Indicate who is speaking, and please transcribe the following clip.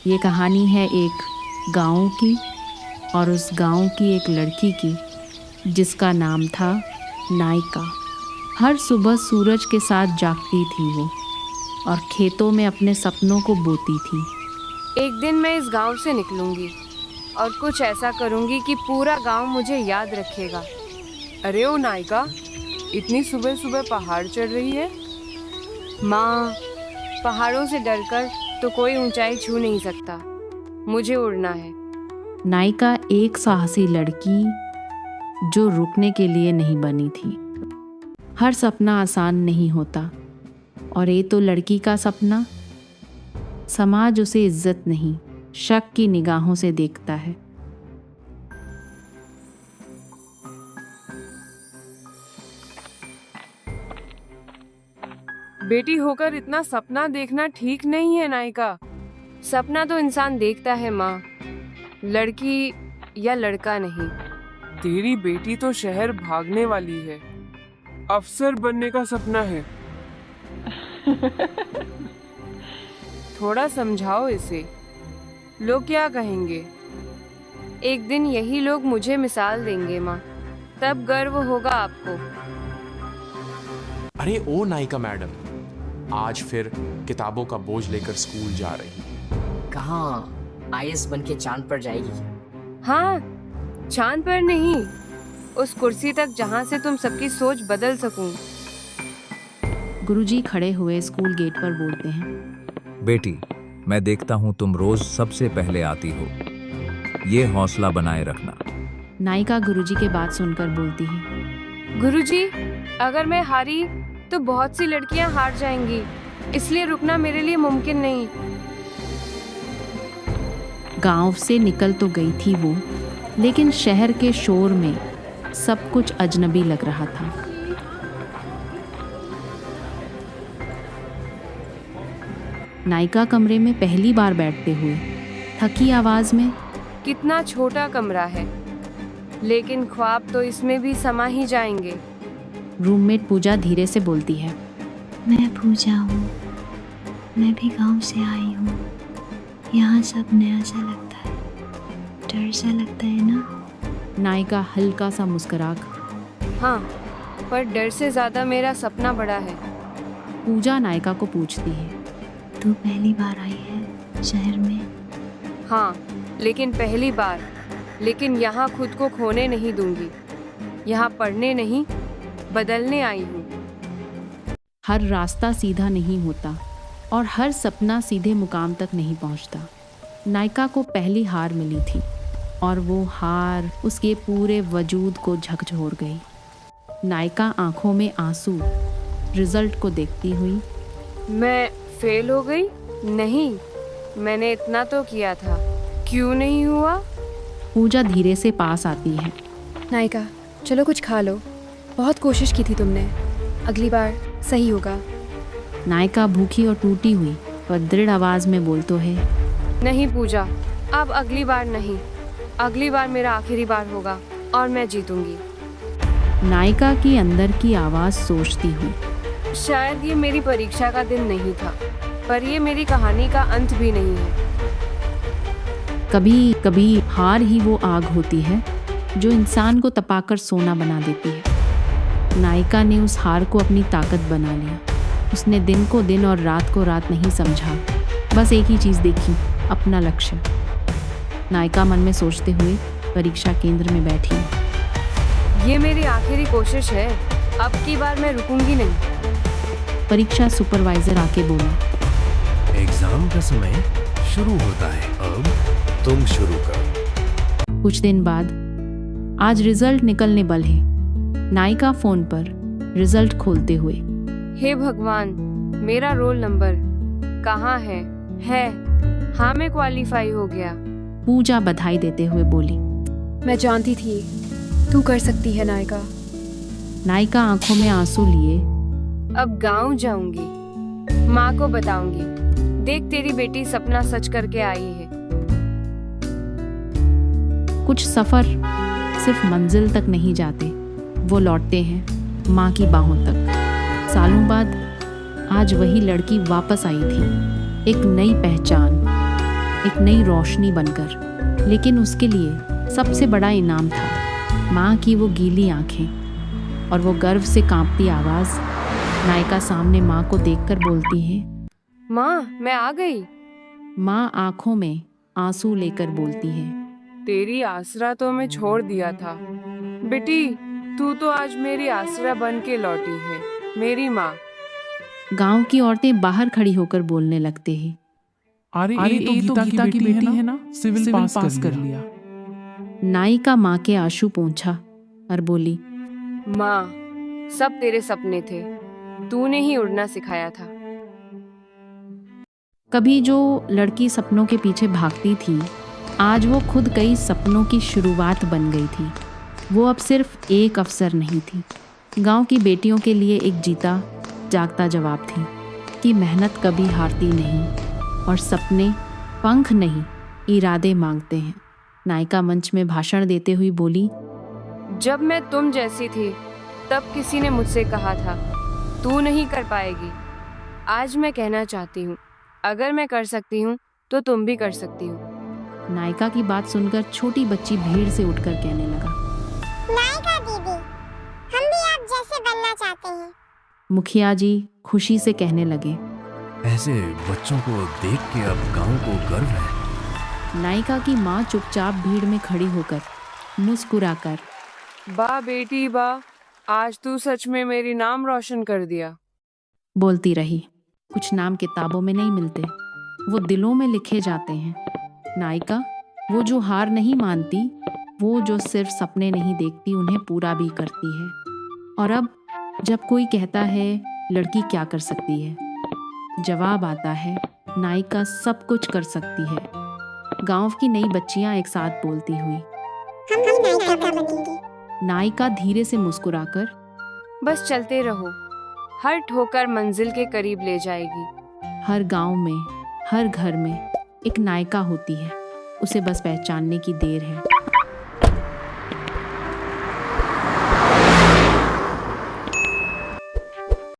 Speaker 1: ये कहानी है एक गाँव की और उस गाँव की एक लड़की की जिसका नाम था नायिका। हर सुबह सूरज के साथ जागती थी वो और खेतों में अपने सपनों को बोती थी।
Speaker 2: एक दिन मैं इस गांव से निकलूंगी और कुछ ऐसा करूंगी कि पूरा गांव मुझे याद रखेगा।
Speaker 3: अरे ओ नायिका, इतनी सुबह सुबह पहाड़ चढ़ रही है?
Speaker 2: माँ, पहाड़ों से डरकर तो कोई ऊंचाई छू नहीं सकता। मुझे उड़ना है।
Speaker 1: नायिका एक साहसी लड़की जो रुकने के लिए नहीं बनी थी। हर सपना आसान नहीं होता और ये तो लड़की का सपना। समाज उसे इज्जत नहीं, शक की निगाहों से देखता है।
Speaker 3: बेटी होकर इतना सपना देखना ठीक नहीं है नायिका।
Speaker 2: सपना तो इंसान देखता है माँ, लड़की या लड़का नहीं।
Speaker 3: तेरी बेटी तो शहर भागने वाली है, अफसर बनने का सपना है। थोड़ा समझाओ इसे, लोग क्या कहेंगे?
Speaker 2: एक दिन यही लोग मुझे मिसाल देंगे माँ, तब गर्व होगा आपको।
Speaker 4: अरे ओ नायिका मैडम, आज फिर किताबों का बोझ लेकर स्कूल जा रही है।
Speaker 5: कहाँ आईएएस बन के चांद पर जाएगी?
Speaker 2: हाँ, चांद पर नहीं, उस कुर्सी तक जहाँ से तुम सबकी सोच बदल सकूं।
Speaker 1: गुरुजी खड़े हुए स्कूल गेट पर बोलते हैं,
Speaker 6: बेटी, मैं देखता हूँ तुम रोज सबसे पहले आती हो। ये हौसला बनाए रखना।
Speaker 1: नायिका गुरुजी के बात सुनकर बोलती है,
Speaker 2: गुरुजी, अगर मैं हारी तो बहुत सी लड़कियां हार जाएंगी, इसलिए रुकना मेरे लिए मुमकिन नहीं।
Speaker 1: गांव से निकल तो गई थी वो, लेकिन शहर के शोर में सब कुछ अजनबी लग रहा था। नायिका कमरे में पहली बार बैठते हुए थकी आवाज में,
Speaker 2: कितना छोटा कमरा है, लेकिन ख्वाब तो इसमें भी समा ही जाएंगे।
Speaker 1: रूममेट पूजा धीरे से बोलती है,
Speaker 7: मैं पूजा हूँ, मैं भी गांव से आई हूँ। यहाँ सब नया सा लगता है, डर सा लगता है ना?
Speaker 1: नायिका हल्का सा मुस्कुरा,
Speaker 2: हाँ, पर डर से ज्यादा मेरा सपना बड़ा है।
Speaker 1: पूजा नायिका को पूछती है,
Speaker 7: तू पहली बार आई है शहर में?
Speaker 2: हाँ, लेकिन पहली बार। लेकिन यहाँ खुद को खोने नहीं दूंगी। यहाँ पढ़ने नहीं, बदलने आई हूँ।
Speaker 1: हर रास्ता सीधा नहीं होता और हर सपना सीधे मुकाम तक नहीं पहुँचता। नायिका को पहली हार मिली थी और वो हार उसके पूरे वजूद को झकझोर गई। नायिका आंखों में आंसू रिजल्ट को देखती हुई,
Speaker 2: मैं फेल हो गई? नहीं, मैंने इतना तो किया था, क्यों नहीं हुआ?
Speaker 1: पूजा धीरे से पास आती है,
Speaker 8: नायिका, चलो कुछ खा लो, बहुत कोशिश की थी तुमने, अगली बार सही होगा।
Speaker 1: नायिका भूखी और टूटी हुई और दृढ़ आवाज में बोलतो है,
Speaker 2: नहीं पूजा, अब अगली बार नहीं, अगली बार मेरा आखिरी बार होगा और मैं जीतूंगी।
Speaker 1: नायिका की अंदर की आवाज सोचती हुई,
Speaker 2: शायद ये मेरी परीक्षा का दिन नहीं था, पर ये मेरी कहानी का अंत भी नहीं है।
Speaker 1: कभी कभी हार ही वो आग होती है जो इंसान को तपाकर सोना बना देती है। नायिका ने उस हार को अपनी ताकत बना लिया। उसने दिन को दिन और रात को रात नहीं समझा, बस एक ही चीज़ देखी, अपना लक्ष्य। नायिका मन में सोचते हुए परीक्षा केंद्र में बैठी।
Speaker 2: ये मेरी आखिरी कोशिश है, अब की बार मैं रुकूंगी नहीं।
Speaker 1: परीक्षा सुपरवाइजर आके बोला,
Speaker 9: एग्जाम का समय शुरू होता है, अब तुम शुरू करो।
Speaker 1: कुछ दिन बाद आज रिजल्ट निकलने बल है। नायिका फोन पर रिजल्ट खोलते हुए,
Speaker 2: हे भगवान, मेरा रोल नंबर कहाँ है? हाँ, मैं क्वालिफाई हो गया।
Speaker 1: पूजा बधाई देते हुए बोली,
Speaker 8: मैं जानती थी तू कर सकती है नायिका।
Speaker 1: नायिका आंखों में आंसू लिए,
Speaker 2: अब गांव जाऊंगी, माँ को बताऊंगी, देख तेरी बेटी सपना सच करके आई है।
Speaker 1: कुछ सफर सिर्फ मंजिल तक नहीं जाते, वो लौटते हैं माँ की बाहों तक। सालों बाद आज वही लड़की वापस आई थी, एक नई पहचान, एक नई रोशनी बनकर। लेकिन उसके लिए सबसे बड़ा इनाम था माँ की वो गीली आंखें और वो गर्व से कांपती आवाज़। नायिका सामने माँ को देखकर बोलती है,
Speaker 2: माँ मैं आ गई।
Speaker 1: माँ आंखों में आंसू लेकर बोलती है,
Speaker 3: तेरी आसरा तो मैं छोड़ दिया था बेटी, तू तो आज मेरी आसरा बन के लौटी है, मेरी माँ।
Speaker 1: गांव की औरतें बाहर खड़ी होकर बोलने लगते हैं,
Speaker 10: अरे ये तो गीता की बेटी है ना, सिविल पास कर लिया।
Speaker 1: नायिका माँ के आंसू पोंछा और बोली,
Speaker 2: माँ सब तेरे सपने थे, तूने ही उड़ना सिखाया था।
Speaker 1: कभी जो लड़की सपनों के पीछे भागती थी, आज वो खुद कई सपनों की शुरुआत बन गई थी। वो अब सिर्फ एक अफसर नहीं थी, गांव की बेटियों के लिए एक जीता जागता जवाब थी कि मेहनत कभी हारती नहीं और सपने पंख नहीं इरादे मांगते हैं। नायिका मंच में भाषण देते हुए बोली,
Speaker 2: जब मैं तुम जैसी थी तब किसी ने मुझसे कहा था तू नहीं कर पाएगी। आज मैं कहना चाहती हूँ, अगर मैं कर सकती हूँ तो तुम भी कर सकती हो।
Speaker 1: नायिका की बात सुनकर छोटी बच्ची भीड़ से उठकर कहने लगा,
Speaker 11: नायिका दीदी, हम भी आप जैसे बनना चाहते हैं।
Speaker 1: मुखिया जी खुशी से कहने लगे,
Speaker 9: ऐसे बच्चों को देख के अब गांव को गर्व है।
Speaker 1: नायिका की माँ चुपचाप भीड़ में खड़ी होकर मुस्कुराकर,
Speaker 3: बा बेटी बा, आज तू सच में मेरी नाम रोशन कर दिया।
Speaker 1: बोलती रही। कुछ नाम किताबों में नहीं मिलते, वो दिलों में लिखे जाते हैं। नायिका वो जो हार नहीं मानती, वो जो सिर्फ सपने नहीं देखती, उन्हें पूरा भी करती है। और अब जब कोई कहता है लड़की क्या कर सकती है, जवाब आता है नायिका सब कुछ कर सकती है। गांव की नई बच्चियां एक साथ बोलती हुई,
Speaker 11: हम भी नायिका का बनेंगे।
Speaker 1: नायिका धीरे से मुस्कुराकर,
Speaker 2: बस चलते रहो, हर ठोकर मंजिल के करीब ले जाएगी।
Speaker 1: हर गांव में, हर घर में एक नायिका होती है, उसे बस पहचानने की देर है।